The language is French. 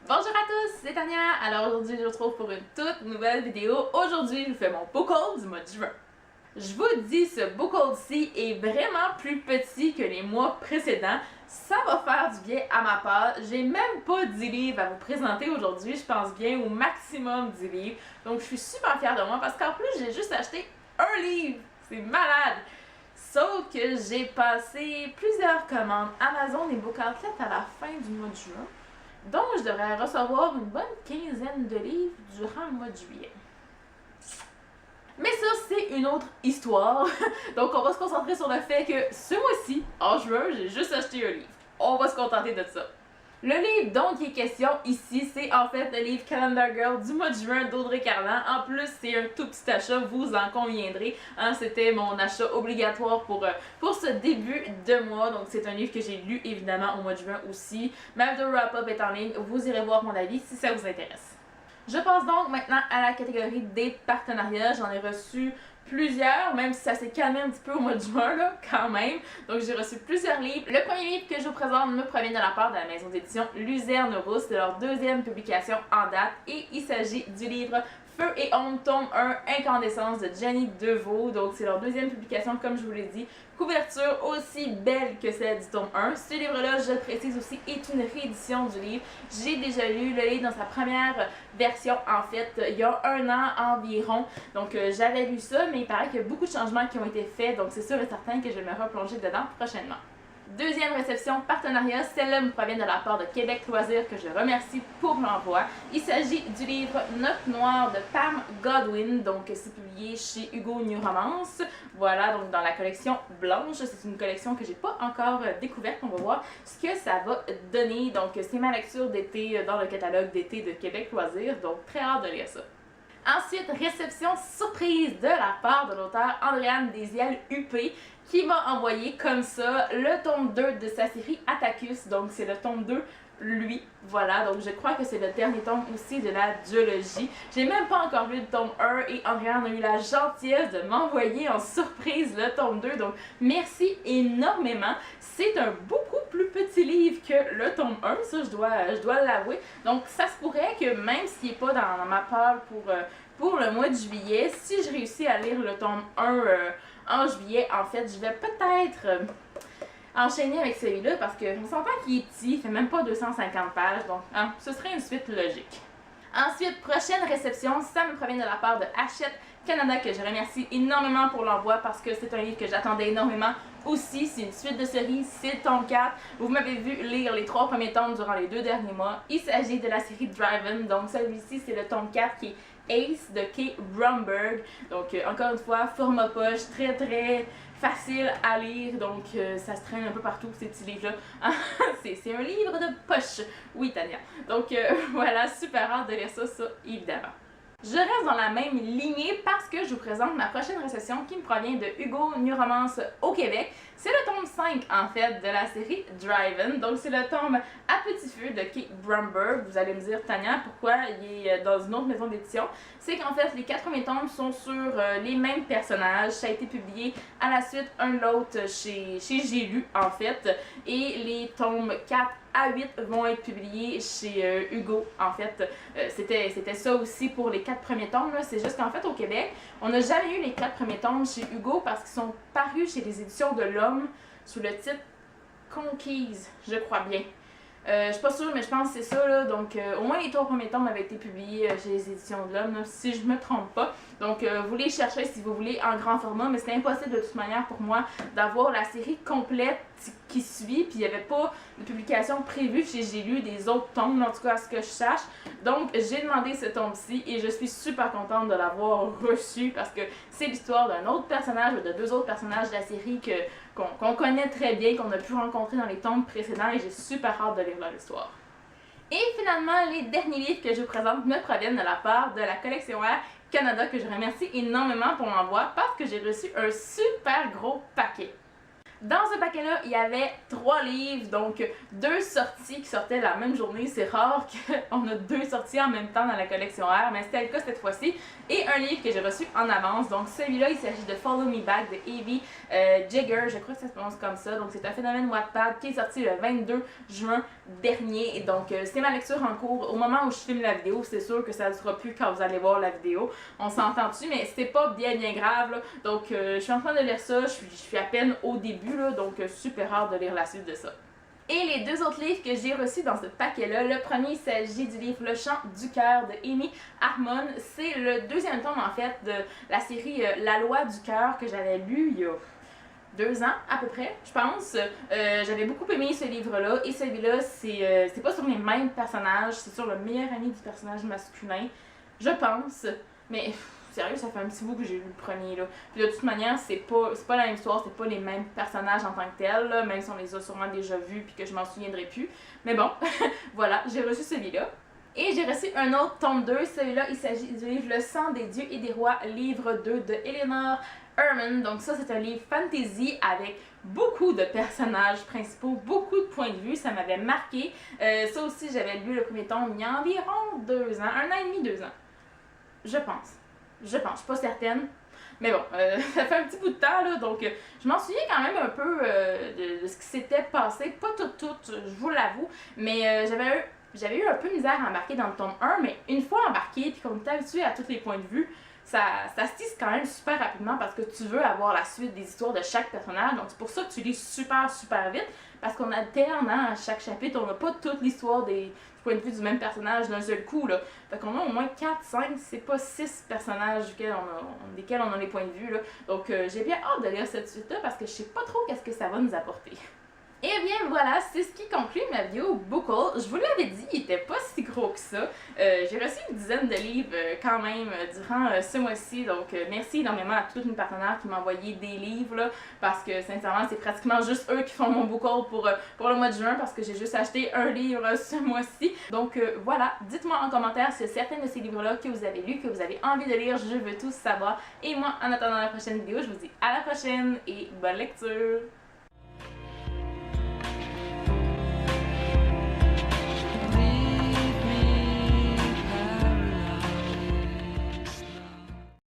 Bonjour à tous, c'est Tania. Alors aujourd'hui, je vous retrouve pour une toute nouvelle vidéo. Aujourd'hui, je vous fais mon book haul du mois de juin. Je vous dis, ce book haul-ci est vraiment plus petit que les mois précédents. Ça va faire du bien à ma part. J'ai même pas 10 livres à vous présenter aujourd'hui. Je pense bien au maximum 10 livres. Donc je suis super fière de moi parce qu'en plus, j'ai juste acheté un livre. C'est malade! Sauf que j'ai passé plusieurs commandes Amazon et Book Outlet à la fin du mois de juin. Donc, je devrais recevoir une bonne quinzaine de livres durant le mois de juillet. Mais ça, c'est une autre histoire. Donc, on va se concentrer sur le fait que ce mois-ci, en juin, j'ai juste acheté un livre. On va se contenter de ça. Le livre dont il est question ici, c'est en fait le livre Calendar Girl du mois de juin d'Audrey Carlan. En plus, c'est un tout petit achat, vous en conviendrez. C'était mon achat obligatoire pour ce début de mois. Donc, c'est un livre que j'ai lu évidemment au mois de juin aussi. Même de wrap-up est en ligne. Vous irez voir mon avis si ça vous intéresse. Je passe donc maintenant à la catégorie des partenariats. J'en ai reçu plusieurs, même si ça s'est calmé un petit peu au mois de juin, là, quand même. Donc, j'ai reçu plusieurs livres. Le premier livre que je vous présente me provient de la part de la maison d'édition Luzerne Rousse. C'est leur deuxième publication en date et il s'agit du livre Feu et Ombre, tome 1, Incandescence de Jenny Deveau. Donc, c'est leur deuxième publication, comme je vous l'ai dit. Couverture aussi belle que celle du tome 1. Ce livre-là, je le précise aussi, est une réédition du livre. J'ai déjà lu le livre dans sa première version, en fait, il y a un an environ. Donc, j'avais lu ça, mais il paraît qu'il y a beaucoup de changements qui ont été faits. Donc, c'est sûr et certain que je vais me replonger dedans prochainement. Deuxième réception partenariat, celle-là me provient de la part de Québec Loisirs que je remercie pour l'envoi. Il s'agit du livre Note Noire de Pam Godwin, donc c'est publié chez Hugo New Romance. Voilà, donc dans la collection blanche, c'est une collection que j'ai pas encore découverte, on va voir ce que ça va donner. Donc c'est ma lecture d'été dans le catalogue d'été de Québec Loisirs, donc très hâte de lire ça. Ensuite, réception surprise de la part de l'auteur Andréane Desiel Huppé qui m'a envoyé comme ça le tome 2 de sa série Attacus. Donc c'est le tome 2, lui. Voilà, donc je crois que c'est le dernier tome aussi de la duologie. J'ai même pas encore lu le tome 1 et Andréane a eu la gentillesse de m'envoyer en surprise le tome 2. Donc merci énormément. C'est un beaucoup plus petit livre que le tome 1, ça je dois l'avouer. Donc ça se pourrait que même s'il n'est pas dans ma palle pour le mois de juillet, si je réussis à lire le tome 1 en juillet, en fait, je vais peut-être enchaîner avec celui-là parce qu'on s'entend qu'il est petit, il fait même pas 250 pages, donc ce serait une suite logique. Ensuite, prochaine réception, ça me provient de la part de Hachette Canada que je remercie énormément pour l'envoi parce que c'est un livre que j'attendais énormément aussi. C'est une suite de série, c'est le tome 4. Vous m'avez vu lire les 3 premiers tomes durant les 2 derniers mois. Il s'agit de la série Driven, donc celui-ci c'est le tome 4 qui est Ace de Kay Bromberg. Donc encore une fois, format poche, très facile à lire, donc ça se traîne un peu partout ces petits livres-là. C'est un livre de poche, oui Tania. Donc voilà, super hâte de lire ça évidemment. Je reste dans la même lignée parce que je vous présente ma prochaine réception qui me provient de Hugo New Romance au Québec. C'est le tome 5 en fait de la série Driven. Donc c'est le tome À Petit Feu de Kay Bromberg. Vous allez me dire, Tania, pourquoi il est dans une autre maison d'édition? C'est qu'en fait les 4 premiers tomes sont sur les mêmes personnages. Ça a été publié à la suite un l'autre chez J'ai lu en fait. Et les tomes 4 à 8 vont être publiés chez Hugo, en fait. C'était ça aussi pour les 4 premiers tomes. C'est juste qu'en fait, au Québec, on n'a jamais eu les 4 premiers tomes chez Hugo parce qu'ils sont parus chez les éditions de l'Homme sous le titre Conquise, je crois bien. Je suis pas sûre, mais je pense que c'est ça, là. Donc, au moins les 3 premiers tomes avaient été publiés chez les éditions de l'Homme, si je me trompe pas. Donc, vous les cherchez si vous voulez en grand format, mais c'est impossible de toute manière pour moi d'avoir la série complète qui suit. Puis, il n'y avait pas de publication prévue chez J'ai lu des autres tomes, en tout cas à ce que je sache. Donc, j'ai demandé ce tome-ci et je suis super contente de l'avoir reçu parce que c'est l'histoire d'un autre personnage, de 2 autres personnages de la série qu'on connaît très bien, qu'on a pu rencontrer dans les tomes précédents et j'ai super hâte de lire leur histoire. Et finalement, les derniers livres que je vous présente me proviennent de la part de la collection Air Canada que je remercie énormément pour l'envoi parce que j'ai reçu un super gros paquet. Dans ce paquet-là, il y avait 3 livres, donc 2 sorties qui sortaient la même journée. C'est rare qu'on a 2 sorties en même temps dans la collection R, mais c'était le cas cette fois-ci. Et un livre que j'ai reçu en avance. Donc celui-là, il s'agit de Follow Me Back de Evie Jagger, je crois que ça se prononce comme ça. Donc c'est un phénomène Wattpad qui est sorti le 22 juin dernier. Et donc c'est ma lecture en cours. Au moment où je filme la vidéo, c'est sûr que ça ne sera plus quand vous allez voir la vidéo. On s'entend dessus, mais c'est pas bien grave là. Donc je suis en train de lire ça, je suis à peine au début là, donc super hâte de lire la suite de ça. Et les 2 autres livres que j'ai reçus dans ce paquet-là, le premier il s'agit du livre Le Chant du cœur de Amy Harmon. C'est le 2e tome en fait de la série La Loi du cœur que j'avais lu il y a 2 ans à peu près, je pense. J'avais beaucoup aimé ce livre-là et celui-là, c'est pas sur les mêmes personnages, c'est sur le meilleur ami du personnage masculin, je pense. Mais sérieux, ça fait un petit bout que j'ai lu le premier là. Puis de toute manière, c'est pas la même histoire, c'est pas les mêmes personnages en tant que tels, là, même si on les a sûrement déjà vus puis que je m'en souviendrai plus. Mais bon, voilà, j'ai reçu celui-là. Et j'ai reçu un autre tome 2, celui-là, il s'agit du livre Le sang des dieux et des rois, livre 2 de Eleanor Herman. Donc ça, c'est un livre fantasy avec beaucoup de personnages principaux, beaucoup de points de vue, ça m'avait marqué. Ça aussi, j'avais lu le premier tome il y a environ 2 ans, 1 an et demi, 2 ans. Je pense, je suis pas certaine. Mais bon, ça fait un petit bout de temps, là, donc je m'en souviens quand même un peu de ce qui s'était passé. Pas tout, je vous l'avoue, mais j'avais eu un peu misère à embarquer dans le tome 1, mais une fois embarqué, puis qu'on est habitué à tous les points de vue, ça se tisse quand même super rapidement parce que tu veux avoir la suite des histoires de chaque personnage. Donc c'est pour ça que tu lis super vite, parce qu'on alterne à chaque chapitre, on n'a pas toute l'histoire du point de vue du même personnage d'un seul coup, là. Fait qu'on a au moins 4, 5, c'est pas 6 personnages desquels on a les points de vue, là. Donc j'ai bien hâte de lire cette suite-là parce que je sais pas trop qu'est-ce que ça va nous apporter. Et bien voilà, c'est ce qui conclut ma vidéo book haul. Je vous l'avais dit, il était pas si gros que ça. J'ai reçu une dizaine de livres quand même durant ce mois-ci, donc merci énormément à toutes mes partenaires qui m'ont envoyé des livres là, parce que sincèrement c'est pratiquement juste eux qui font mon book haul pour le mois de juin parce que j'ai juste acheté un livre ce mois-ci. Donc voilà, dites-moi en commentaire si certains de ces livres-là que vous avez lus, que vous avez envie de lire, je veux tous savoir. Et moi, en attendant la prochaine vidéo, je vous dis à la prochaine et bonne lecture!